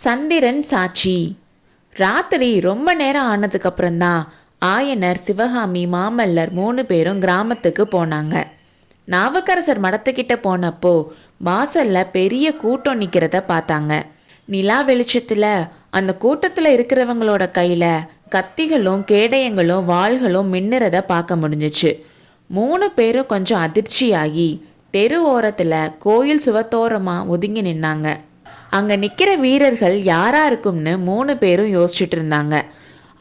சந்திரன் சாட்சி. ராத்திரி ரொம்ப நேரம் ஆனதுக்கப்புறம்தான் ஆயனர், சிவகாமி, மாமல்லர் 3 பேரும் கிராமத்துக்கு போனாங்க. நாவுக்கரசர் மடத்துக்கிட்ட போனப்போ வாசல்ல பெரிய கூட்டம் நிற்கிறத பார்த்தாங்க. நிலா வெளிச்சத்தில் அந்த கூட்டத்தில் இருக்கிறவங்களோட கையில் கத்திகளும் கேடயங்களும் வாள்களும் மின்னுறத பார்க்க முடிஞ்சிச்சு. 3 பேரும் கொஞ்சம் அதிர்ச்சியாகி தெரு ஓரத்தில் கோயில் சுவத்தோரமாக ஒதுங்கி நின்னாங்க. அங்கே நிற்கிற வீரர்கள் யாரா இருக்கும்னு 3 பேரும் யோசிச்சுட்டு இருந்தாங்க.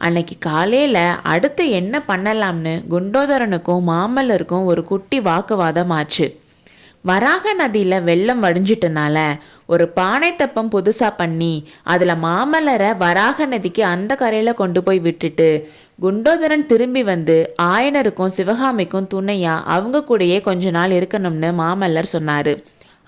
அன்னைக்கு காலையில் அடுத்து என்ன பண்ணலாம்னு குண்டோதரனுக்கும் மாமல்லருக்கும் ஒரு குட்டி வாக்குவாதம் ஆச்சு. வராக நதியில் வெள்ளம் வடிஞ்சிட்டனால ஒரு பானை தப்பம் புதுசாக பண்ணி அதில் மாமல்லரை வராக நதிக்கு அந்த கரையில் கொண்டு போய் விட்டுட்டு குண்டோதரன் திரும்பி வந்து ஆயனருக்கும் சிவகாமிக்கும் துணையாக அவங்க கூடயே கொஞ்ச நாள் இருக்கணும்னு மாமல்லர் சொன்னார்.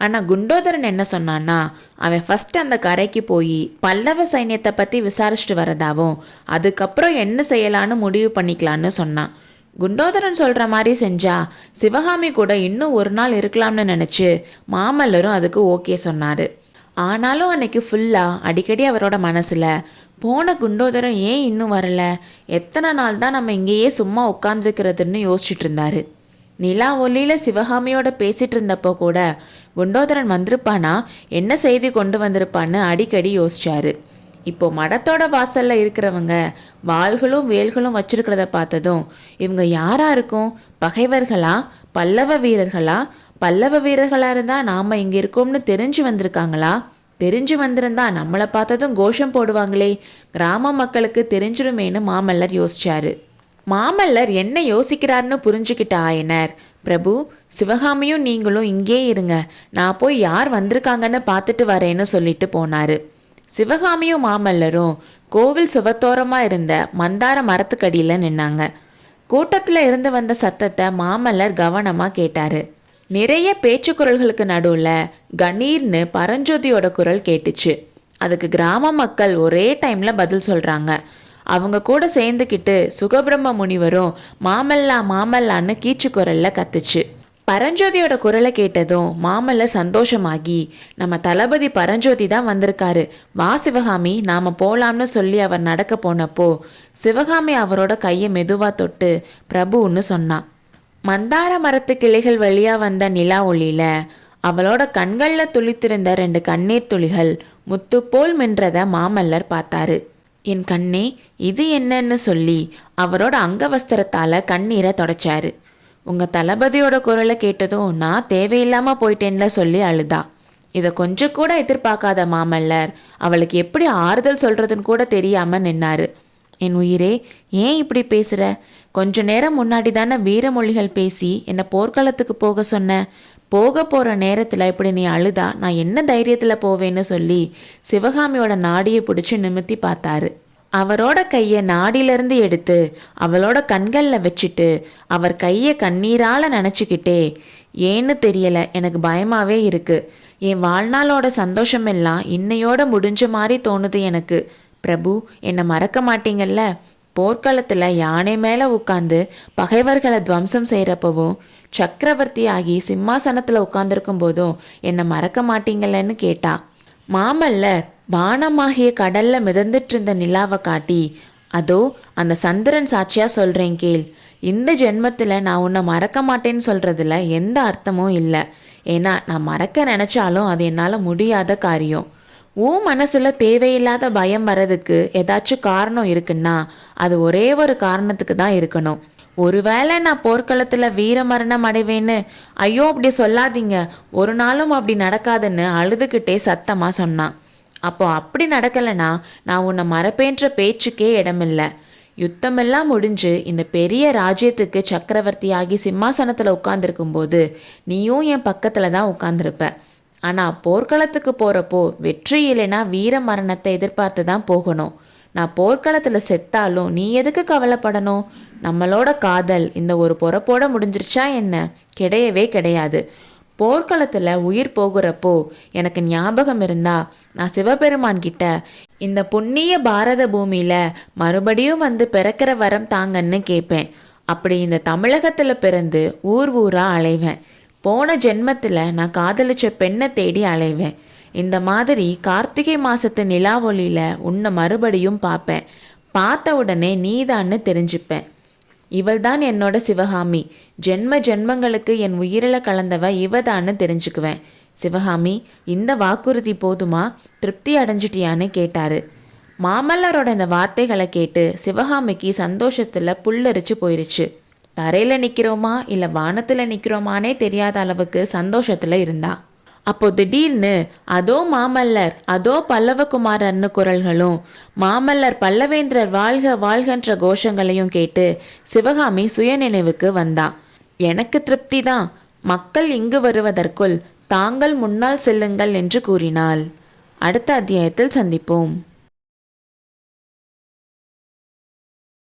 ஆனால் குண்டோதரன் என்ன சொன்னான்னா, அவன் ஃபஸ்ட்டு அந்த கரைக்கு போய் பல்லவ சைன்யத்தை பற்றி விசாரிச்சுட்டு வரதாவும் அதுக்கப்புறம் என்ன செய்யலான்னு முடிவு பண்ணிக்கலான்னு சொன்னான். குண்டோதரன் சொல்கிற மாதிரி செஞ்சா சிவகாமி கூட இன்னும் ஒரு நாள் இருக்கலாம்னு நினச்சி மாமல்லரும் அதுக்கு ஓகே சொன்னார். ஆனாலும் அன்னைக்கு ஃபுல்லாக அடிக்கடி அவரோட மனசில் போன குண்டோதரன் ஏன் இன்னும் வரல, எத்தனை நாள் தான் நம்ம இங்கேயே சும்மா உட்காந்துருக்கிறதுன்னு யோசிச்சுட்டு இருந்தார். நிலா ஒளியில் சிவகாமியோட பேசிகிட்டு இருந்தப்போ கூட குண்டோதரன் வந்திருப்பானா, என்ன செய்தி கொண்டு வந்திருப்பான்னு அடிக்கடி யோசிச்சாரு. இப்போ மடத்தோட வாசல்ல இருக்கிறவங்க வாள்களும் வேல்களும் வச்சிருக்கிறத பார்த்ததும் இவங்க யாரா இருக்கும், பகைவர்களா, பல்லவ வீரர்களா? பல்லவ வீரர்களாக இருந்தால் நாம் இங்கே இருக்கோம்னு தெரிஞ்சு வந்திருக்காங்களா? தெரிஞ்சு வந்திருந்தா நம்மளை பார்த்ததும் கோஷம் போடுவாங்களே, கிராம மக்களுக்கு தெரிஞ்சிருமேன்னு மாமல்லர் யோசிச்சாரு. மாமல்லர் என்ன யோசிக்கிறார்னு புரிஞ்சுக்கிட்ட ஆயனர், பிரபு, சிவகாமியும் நீங்களும் இங்கே இருங்க, நான் போய் யார் வந்திருக்காங்கன்னு பார்த்துட்டு வரேன்னு சொல்லிட்டு போனார். சிவகாமியும் மாமல்லரும் கோவில் சுவத்தோரமாக இருந்த மந்தார மரத்துக்கடியில் நின்னாங்க. கூட்டத்தில் இருந்து வந்த சத்தத்தை மாமல்லர் கவனமாக கேட்டார். நிறைய பேச்சு குரல்களுக்கு நடுவில் கணீர்னு பரஞ்சோதியோட குரல் கேட்டுச்சு. அதுக்கு கிராம மக்கள் ஒரே டைமில் பதில் சொல்கிறாங்க. அவங்க கூட சேர்ந்துக்கிட்டு சுகபிரம்ம முனிவரும் மாமல்லா மாமல்லான்னு கீச்சு குரலில் கத்துச்சு. பரஞ்சோதியோட குரலை கேட்டதும் மாமல்லர் சந்தோஷமாகி, நம்ம தளபதி பரஞ்சோதி தான் வந்திருக்காரு, வா சிவகாமி நாம் போகலாம்னு சொல்லி அவர் நடக்க போனப்போ சிவகாமி அவரோட கையை மெதுவாக தொட்டு பிரபுன்னு சொன்னான். மந்தார மரத்து கிளைகள் வழியாக வந்த நிலா ஒளியில் அவளோட கண்களில் துளித்திருந்த 2 கண்ணீர் துளிகள் முத்து போல் மின்றத மாமல்லர் பார்த்தாரு. என் கண்ணே, இது என்னன்னு சொல்லி அவரோட அங்கவஸ்திரத்தால் கண்ணீரை தொடச்சாரு. உங்கள் தளபதியோட குரலை கேட்டதும் நான் தேவையில்லாமல் போயிட்டேன்ல சொல்லி அழுதா. இதை கொஞ்சம் கூட எதிர்பார்க்காத மாமல்லர் அவளுக்கு எப்படி ஆறுதல் சொல்கிறதுன்னு கூட தெரியாமல் நின்னாரு. என் உயிரே, ஏன் இப்படி பேசுகிற? கொஞ்ச நேரம் முன்னாடி தானே வீரமொழிகள் பேசி என்னை போர்க்களத்துக்கு போக சொன்ன. போக போகிற நேரத்தில் இப்படி நீ அழுதா நான் என்ன தைரியத்தில் போவேன்னு சொல்லி சிவகாமியோட நாடியை பிடிச்சி நிமித்தி பார்த்தாரு. அவரோட கையை நாடியிலேருந்து எடுத்து அவளோட கண்களில் வச்சுட்டு அவர் கையை கண்ணீரால் நினச்சிக்கிட்டே, ஏன்னு தெரியலை, எனக்கு பயமாகவே இருக்குது, என் வாழ்நாளோட சந்தோஷமெல்லாம் இன்னையோட முடிஞ்ச மாதிரி தோணுது எனக்கு. பிரபு, என்னை மறக்க மாட்டீங்கல்ல? போர்க்களத்தில் யானை மேலே உட்காந்து பகைவர்களை துவம்சம் செய்கிறப்பவும் சக்கரவர்த்தி ஆகி சிம்மாசனத்தில் உட்காந்துருக்கும் போதும் என்னை மறக்க மாட்டீங்களன்னு கேட்டா. மாமல்லர் வானமாகிய கடல்ல மிதந்துட்டு இருந்த நிலாவை காட்டி, அதோ அந்த சந்திரன் சாட்சியா சொல்கிறேன் கேள், இந்த ஜென்மத்தில் நான் உன்னை மறக்க மாட்டேன்னு சொல்கிறதுல எந்த அர்த்தமும் இல்லை. ஏன்னா நான் மறக்க நினச்சாலும் அது என்னால் முடியாத காரியம். உன் மனசில் தேவையில்லாத பயம் வர்றதுக்கு ஏதாச்சும் காரணம் இருக்குன்னா அது ஒரே ஒரு காரணத்துக்கு தான் இருக்கணும். ஒருவேளை நான் போர்க்களத்தில் வீர மரணம் அடைவேன்னு, ஐயோ அப்படி சொல்லாதீங்க, ஒரு நாளும் அப்படி நடக்காதுன்னு அழுதுகிட்டே சத்தமாக சொன்னான். அப்போ அப்படி நடக்கலைன்னா நான் உன்னை மறப்பேன்ற பேச்சுக்கே இடமில்லை. யுத்தமெல்லாம் முடிஞ்சு இந்த பெரிய ராஜ்யத்துக்கு சக்கரவர்த்தியாகி சிம்மாசனத்தில் உட்காந்துருக்கும்போது நீயும் என் பக்கத்தில் தான் உட்காந்துருப்ப. ஆனால் போர்க்களத்துக்கு போகிறப்போ வெற்றி இல்லைன்னா வீர மரணத்தை எதிர்பார்த்து தான் போகணும். நான் போர்க்களத்தில் செத்தாலும் நீ எதுக்கு கவலைப்படணும்? நம்மளோட காதல் இந்த ஒரு பொறப்போட முடிஞ்சிருச்சா என்ன? கிடையவே கிடையாது. போர்க்களத்தில் உயிர் போகிறப்போ எனக்கு ஞாபகம் இருந்தா நான் சிவபெருமான் கிட்ட இந்த புண்ணிய பாரத பூமியில் மறுபடியும் வந்து பிறக்கிற வரம் தாங்கன்னு கேட்பேன். அப்படி இந்த தமிழகத்தில் பிறந்து ஊர் ஊராக அலைவேன். போன ஜென்மத்தில் நான் காதலிச்ச பெண்ணை தேடி அலைவேன். இந்த மாதிரி கார்த்திகை மாசத்து நிலா ஒளியில உன்னை மறுபடியும் பார்ப்பேன். பார்த்த உடனே நீதான்னு தெரிஞ்சுப்பேன். இவள்தான் என்னோட சிவகாமி. ஜென்ம ஜென்மங்களுக்கு என் உயிரில கலந்தவ இவதான்னு தெரிஞ்சுக்குவேன். சிவகாமி, இந்த வாக்குறுதி போதுமா? திருப்தி அடைஞ்சிட்டியான்னு கேட்டாரு. மாமல்லரோட இந்த வார்த்தைகளை கேட்டு சிவகாமிக்கு சந்தோஷத்துல புல்லரிச்சு போயிருச்சு. தரையில நிக்கிறோமா இல்ல வானத்துல நிக்கிறோமானே தெரியாத அளவுக்கு சந்தோஷத்துல இருந்தா. அப்போ திடீர்னு அதோ மாமல்லர், அதோ பல்லவகுமாரர்னு குரல்களும், மாமல்லர் பல்லவேந்திரர் வாழ்க வாழ்கன்ற கோஷங்களையும் கேட்டு சிவகாமி சுயநினைவுக்கு வந்தா. எனக்கு திருப்தி தான். மக்கள் இங்கு வருவதற்குள் தாங்கள் முன்னால் செல்லுங்கள் என்று கூறினாள். அடுத்த அத்தியாயத்தில் சந்திப்போம்.